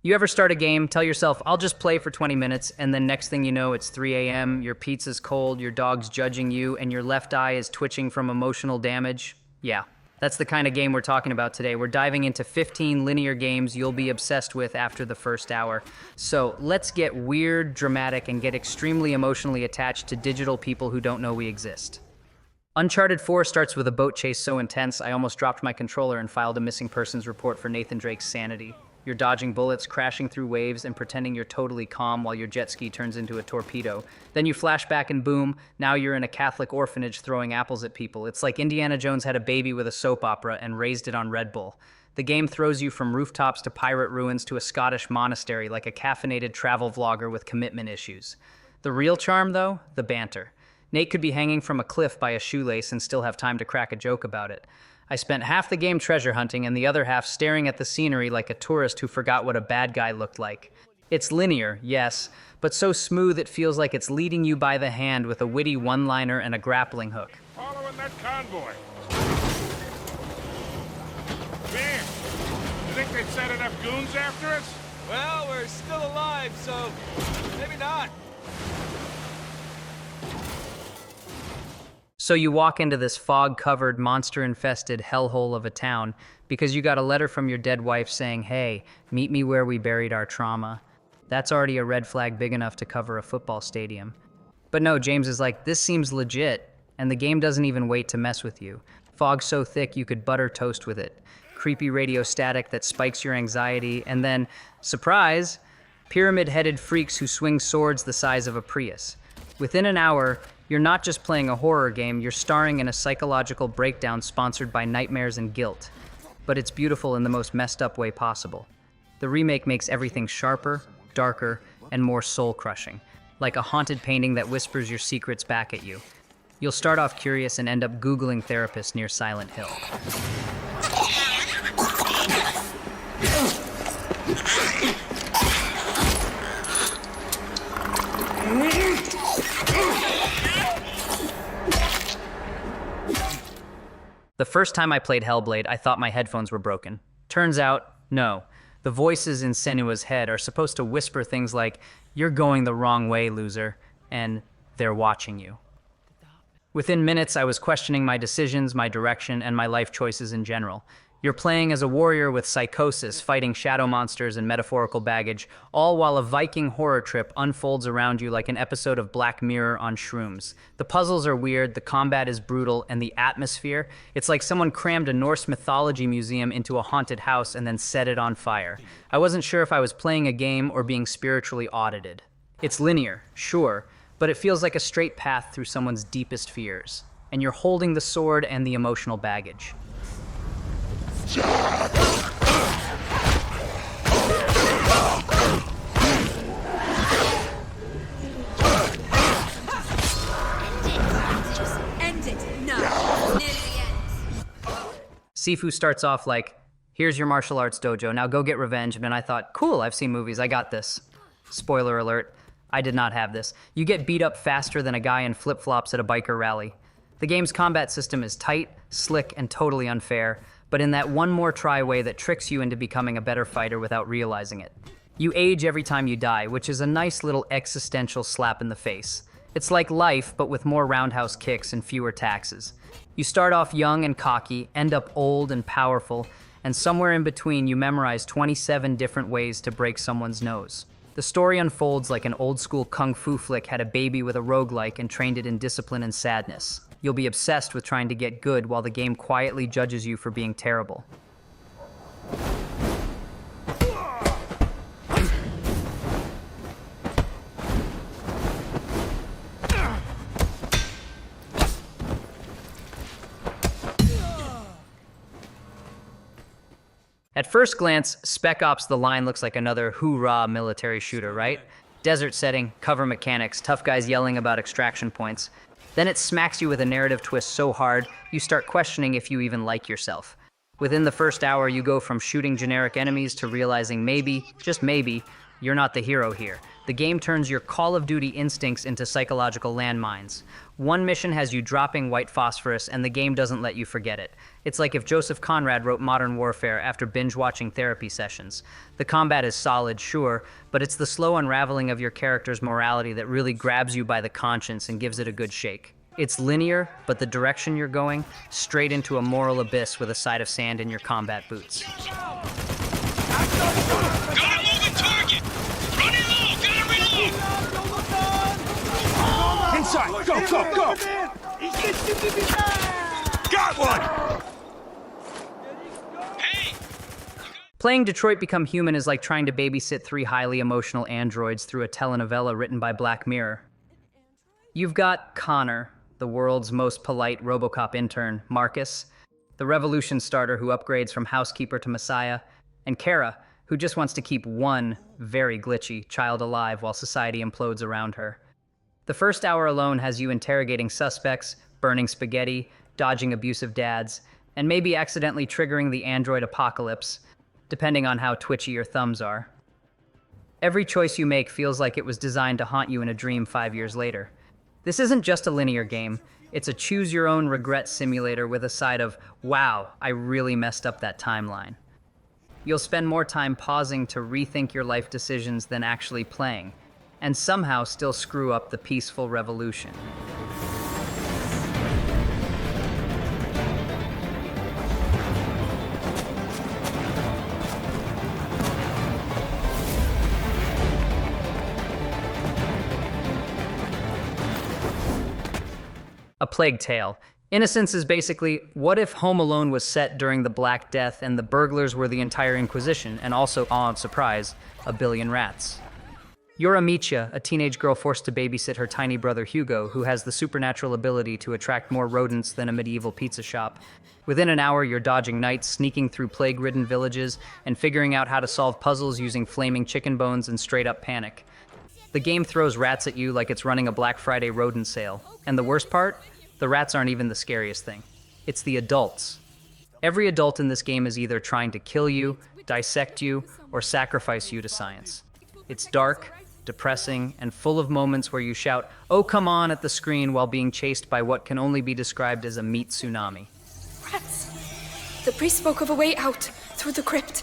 You ever start a game, tell yourself, I'll just play for 20 minutes, and then next thing you know, it's 3 a.m., your pizza's cold, your dog's judging you, and your left eye is twitching from emotional damage? Yeah, that's the kind of game we're talking about today. We're diving into 15 linear games you'll be obsessed with after the first hour. So let's get weird, dramatic, and get extremely emotionally attached to digital people who don't know we exist. Uncharted 4 starts with a boat chase so intense, I almost dropped my controller and filed a missing persons report for Nathan Drake's sanity. You're dodging bullets, crashing through waves, and pretending you're totally calm while your jet ski turns into a torpedo. Then you flash back and boom, now you're in a Catholic orphanage throwing apples at people. It's like Indiana Jones had a baby with a soap opera and raised it on Red Bull. The game throws you from rooftops to pirate ruins to a Scottish monastery like a caffeinated travel vlogger with commitment issues. The real charm, though? The banter. Nate could be hanging from a cliff by a shoelace and still have time to crack a joke about it. I spent half the game treasure hunting and the other half staring at the scenery like a tourist who forgot what a bad guy looked like. It's linear, yes, but so smooth it feels like it's leading you by the hand with a witty one-liner and a grappling hook. Following that convoy. Man, you think they've sent enough goons after us? Well, we're still alive, so maybe not. So you walk into this fog-covered, monster-infested hellhole of a town because you got a letter from your dead wife saying, hey, meet me where we buried our trauma. That's already a red flag big enough to cover a football stadium. But no, James is like, this seems legit, and the game doesn't even wait to mess with you. Fog so thick you could butter toast with it. Creepy radio static that spikes your anxiety, and then, surprise, pyramid-headed freaks who swing swords the size of a Prius. Within an hour, you're not just playing a horror game, you're starring in a psychological breakdown sponsored by nightmares and guilt. But it's beautiful in the most messed up way possible. The remake makes everything sharper, darker, and more soul-crushing, like a haunted painting that whispers your secrets back at you. You'll start off curious and end up Googling therapists near Silent Hill. The first time I played Hellblade, I thought my headphones were broken. Turns out, no. The voices in Senua's head are supposed to whisper things like, you're going the wrong way, loser, and they're watching you. Within minutes, I was questioning my decisions, my direction, and my life choices in general. You're playing as a warrior with psychosis, fighting shadow monsters and metaphorical baggage, all while a Viking horror trip unfolds around you like an episode of Black Mirror on shrooms. The puzzles are weird, the combat is brutal, and the atmosphere, it's like someone crammed a Norse mythology museum into a haunted house and then set it on fire. I wasn't sure if I was playing a game or being spiritually audited. It's linear, sure, but it feels like a straight path through someone's deepest fears. And you're holding the sword and the emotional baggage. Sifu starts off like, here's your martial arts dojo, now go get revenge. And I thought, cool, I've seen movies, I got this. Spoiler alert, I did not have this. You get beat up faster than a guy in flip-flops at a biker rally. The game's combat system is tight, slick, and totally unfair, but in that one more try way that tricks you into becoming a better fighter without realizing it. You age every time you die, which is a nice little existential slap in the face. It's like life, but with more roundhouse kicks and fewer taxes. You start off young and cocky, end up old and powerful, and somewhere in between you memorize 27 different ways to break someone's nose. The story unfolds like an old-school kung fu flick had a baby with a roguelike and trained it in discipline and sadness. You'll be obsessed with trying to get good while the game quietly judges you for being terrible. At first glance, Spec Ops: The Line looks like another hoorah military shooter, right? Desert setting, cover mechanics, tough guys yelling about extraction points. Then it smacks you with a narrative twist so hard, you start questioning if you even like yourself. Within the first hour, you go from shooting generic enemies to realizing maybe, just maybe, you're not the hero here. The game turns your Call of Duty instincts into psychological landmines. One mission has you dropping white phosphorus, and the game doesn't let you forget it. It's like if Joseph Conrad wrote Modern Warfare after binge-watching therapy sessions. The combat is solid, sure, but it's the slow unraveling of your character's morality that really grabs you by the conscience and gives it a good shake. It's linear, but the direction you're going, straight into a moral abyss with a side of sand in your combat boots. Got a moving target! Running low! Gotta reload! Inside! Go, go, go! Got one! Hey! Playing Detroit Become Human is like trying to babysit 3 highly emotional androids through a telenovela written by Black Mirror. You've got Connor, the world's most polite RoboCop intern, Marcus, the revolution starter who upgrades from housekeeper to messiah, and Kara, who just wants to keep one very glitchy child alive while society implodes around her. The first hour alone has you interrogating suspects, burning spaghetti, dodging abusive dads, and maybe accidentally triggering the android apocalypse, depending on how twitchy your thumbs are. Every choice you make feels like it was designed to haunt you in a dream 5 years later. This isn't just a linear game, it's a choose-your-own-regret simulator with a side of, wow, I really messed up that timeline. You'll spend more time pausing to rethink your life decisions than actually playing, and somehow still screw up the peaceful revolution. A Plague Tale. Innocence is basically, what if Home Alone was set during the Black Death and the burglars were the entire Inquisition, and also, surprise, a billion rats? You're Amicia, a teenage girl forced to babysit her tiny brother Hugo, who has the supernatural ability to attract more rodents than a medieval pizza shop. Within an hour, you're dodging knights, sneaking through plague-ridden villages, and figuring out how to solve puzzles using flaming chicken bones and straight-up panic. The game throws rats at you like it's running a Black Friday rodent sale. And the worst part? The rats aren't even the scariest thing. It's the adults. Every adult in this game is either trying to kill you, dissect you, or sacrifice you to science. It's dark, depressing, and full of moments where you shout, "Oh, come on," at the screen while being chased by what can only be described as a meat tsunami. Rats! The priest spoke of a way out through the crypt.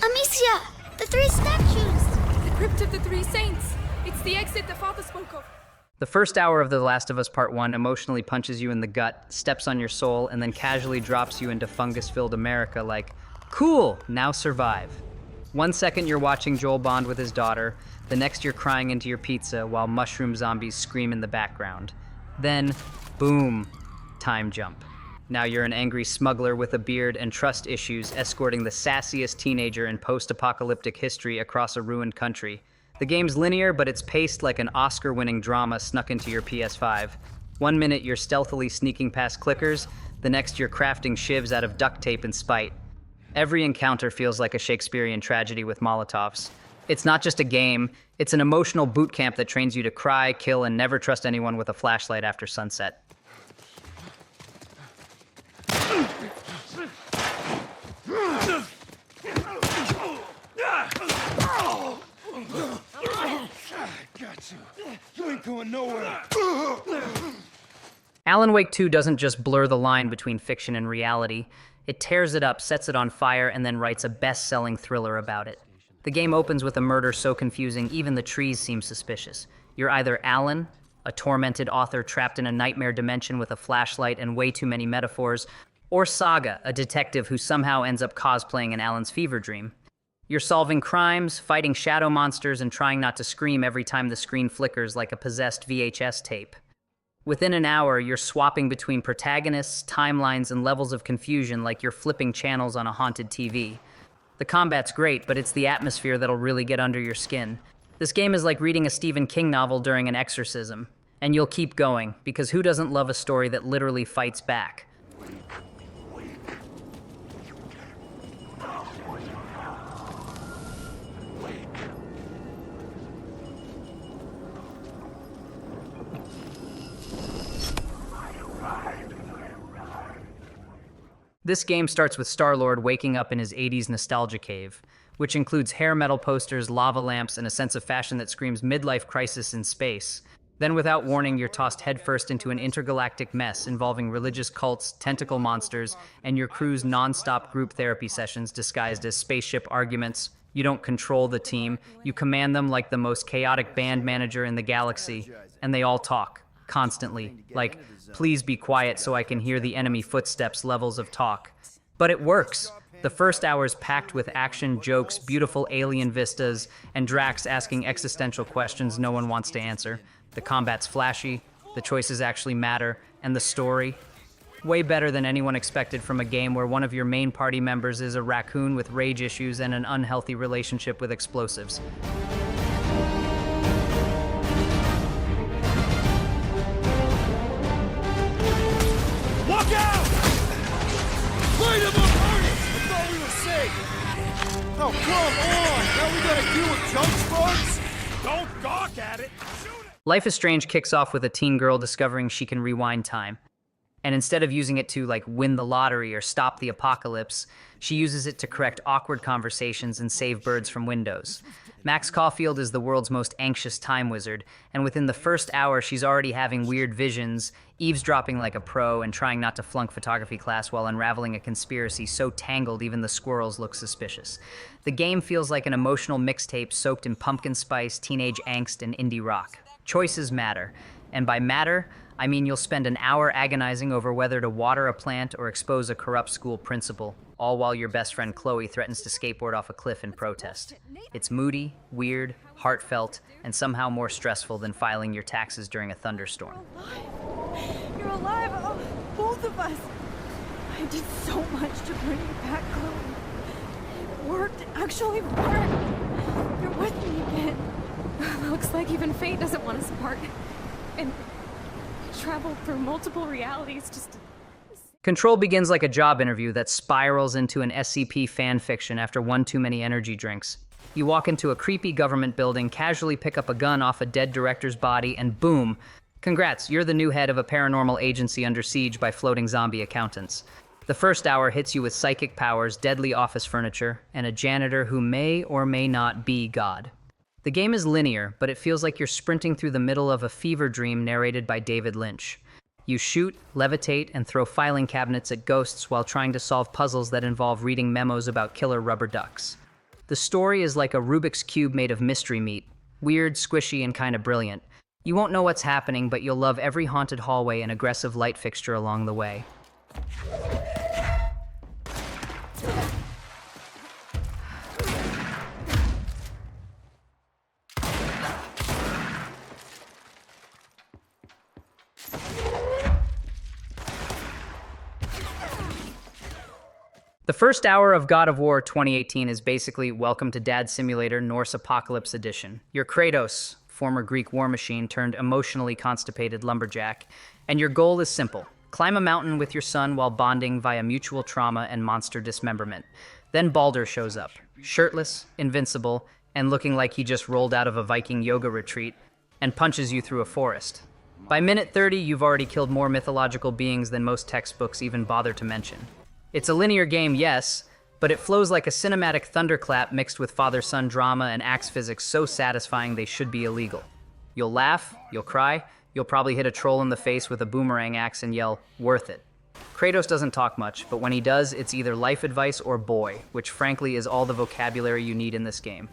Amicia! The 3 statues! The crypt of the 3 saints! It's the exit the father spoke of. The first hour of The Last of Us Part 1 emotionally punches you in the gut, steps on your soul, and then casually drops you into fungus-filled America like, cool, now survive. 1 second you're watching Joel bond with his daughter, the next you're crying into your pizza while mushroom zombies scream in the background. Then, boom, time jump. Now you're an angry smuggler with a beard and trust issues escorting the sassiest teenager in post-apocalyptic history across a ruined country. The game's linear, but it's paced like an Oscar-winning drama snuck into your PS5. 1 minute you're stealthily sneaking past clickers, the next you're crafting shivs out of duct tape in spite. Every encounter feels like a Shakespearean tragedy with Molotovs. It's not just a game, it's an emotional boot camp that trains you to cry, kill, and never trust anyone with a flashlight after sunset. Got you. You ain't going nowhere. Alan Wake 2 doesn't just blur the line between fiction and reality. It tears it up, sets it on fire, and then writes a best-selling thriller about it. The game opens with a murder so confusing, even the trees seem suspicious. You're either Alan, a tormented author trapped in a nightmare dimension with a flashlight and way too many metaphors, or Saga, a detective who somehow ends up cosplaying an Alan's fever dream. You're solving crimes, fighting shadow monsters, and trying not to scream every time the screen flickers like a possessed VHS tape. Within an hour, you're swapping between protagonists, timelines, and levels of confusion like you're flipping channels on a haunted TV. The combat's great, but it's the atmosphere that'll really get under your skin. This game is like reading a Stephen King novel during an exorcism. And you'll keep going, because who doesn't love a story that literally fights back? This game starts with Star-Lord waking up in his 80s nostalgia cave, which includes hair metal posters, lava lamps, and a sense of fashion that screams midlife crisis in space. Then, without warning, you're tossed headfirst into an intergalactic mess involving religious cults, tentacle monsters, and your crew's non-stop group therapy sessions disguised as spaceship arguments. You don't control the team, you command them like the most chaotic band manager in the galaxy, and they all talk, constantly, like, please be quiet so I can hear the enemy footsteps levels of talk. But it works. The first hour is packed with action, jokes, beautiful alien vistas, and Drax asking existential questions no one wants to answer. The combat's flashy, the choices actually matter, and the story, way better than anyone expected from a game where one of your main party members is a raccoon with rage issues and an unhealthy relationship with explosives. Look out! Wait a minute! I thought we were safe! Oh, come on! Now we gotta deal with junk slugs? Don't gawk at it! Shoot it! Life is Strange kicks off with a teen girl discovering she can rewind time. And instead of using it to, like, win the lottery or stop the apocalypse, she uses it to correct awkward conversations and save birds from windows. Max Caulfield is the world's most anxious time wizard, and within the first hour she's already having weird visions, eavesdropping like a pro and trying not to flunk photography class while unraveling a conspiracy so tangled even the squirrels look suspicious. The game feels like an emotional mixtape soaked in pumpkin spice, teenage angst, and indie rock. Choices matter, and by matter, I mean you'll spend an hour agonizing over whether to water a plant or expose a corrupt school principal, all while your best friend Chloe threatens to skateboard off a cliff in protest. It's moody, weird, heartfelt, and somehow more stressful than filing your taxes during a thunderstorm. You're alive! Oh, both of us! I did so much to bring you back, Chloe. It worked, actually worked! You're with me again. Looks like even fate doesn't want us apart. And travel through multiple realities just... Control begins like a job interview that spirals into an SCP fanfiction after one too many energy drinks. You walk into a creepy government building, casually pick up a gun off a dead director's body, and boom! Congrats, you're the new head of a paranormal agency under siege by floating zombie accountants. The first hour hits you with psychic powers, deadly office furniture, and a janitor who may or may not be God. The game is linear, but it feels like you're sprinting through the middle of a fever dream narrated by David Lynch. You shoot, levitate, and throw filing cabinets at ghosts while trying to solve puzzles that involve reading memos about killer rubber ducks. The story is like a Rubik's Cube made of mystery meat, weird, squishy, and kind of brilliant. You won't know what's happening, but you'll love every haunted hallway and aggressive light fixture along the way. The first hour of God of War 2018 is basically Welcome to Dad Simulator Norse Apocalypse Edition. You're Kratos, former Greek war machine turned emotionally constipated lumberjack, and your goal is simple. Climb a mountain with your son while bonding via mutual trauma and monster dismemberment. Then Baldur shows up, shirtless, invincible, and looking like he just rolled out of a Viking yoga retreat, and punches you through a forest. By minute 30, you've already killed more mythological beings than most textbooks even bother to mention. It's a linear game, yes, but it flows like a cinematic thunderclap mixed with father-son drama and axe physics so satisfying they should be illegal. You'll laugh, you'll cry, you'll probably hit a troll in the face with a boomerang axe and yell, "Worth it." Kratos doesn't talk much, but when he does, it's either life advice or boy, which frankly is all the vocabulary you need in this game.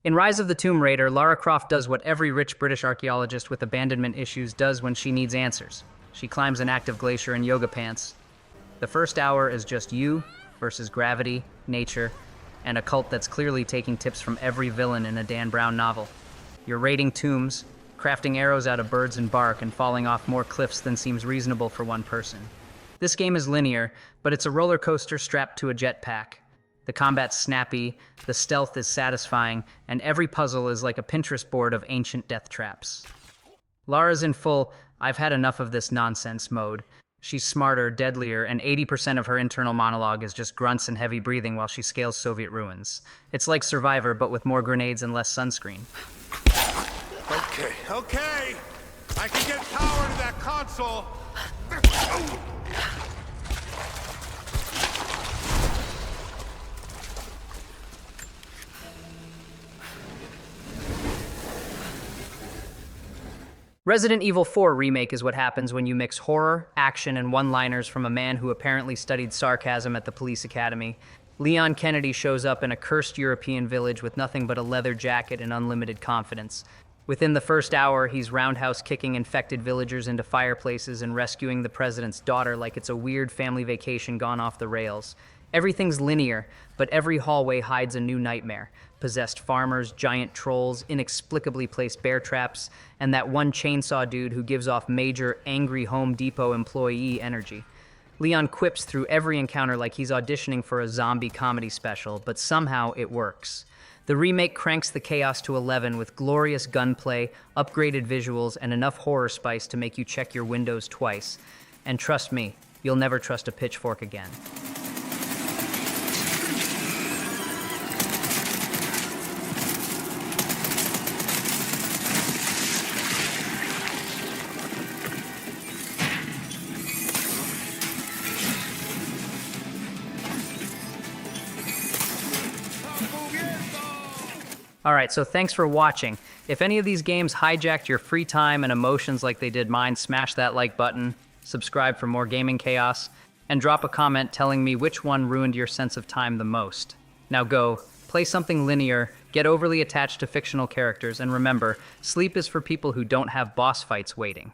In Rise of the Tomb Raider, Lara Croft does what every rich British archaeologist with abandonment issues does when she needs answers. She climbs an active glacier in yoga pants. The first hour is just you versus gravity, nature, and a cult that's clearly taking tips from every villain in a Dan Brown novel. You're raiding tombs, crafting arrows out of birds and bark, and falling off more cliffs than seems reasonable for one person. This game is linear, but it's a roller coaster strapped to a jetpack. The combat's snappy, the stealth is satisfying, and every puzzle is like a Pinterest board of ancient death traps. Lara's in full, I've had enough of this nonsense mode. She's smarter, deadlier, and 80% of her internal monologue is just grunts and heavy breathing while she scales Soviet ruins. It's like Survivor, but with more grenades and less sunscreen. Okay. I can get power to that console. Resident Evil 4 Remake is what happens when you mix horror, action, and one-liners from a man who apparently studied sarcasm at the police academy. Leon Kennedy shows up in a cursed European village with nothing but a leather jacket and unlimited confidence. Within the first hour, he's roundhouse kicking infected villagers into fireplaces and rescuing the president's daughter like it's a weird family vacation gone off the rails. Everything's linear, but every hallway hides a new nightmare. Possessed farmers, giant trolls, inexplicably placed bear traps, and that one chainsaw dude who gives off major, angry Home Depot employee energy. Leon quips through every encounter like he's auditioning for a zombie comedy special, but somehow it works. The remake cranks the chaos to 11 with glorious gunplay, upgraded visuals, and enough horror spice to make you check your windows twice. And trust me, you'll never trust a pitchfork again. Alright, so thanks for watching. If any of these games hijacked your free time and emotions like they did mine, smash that like button, subscribe for more gaming chaos, and drop a comment telling me which one ruined your sense of time the most. Now go, play something linear, get overly attached to fictional characters, and remember, sleep is for people who don't have boss fights waiting.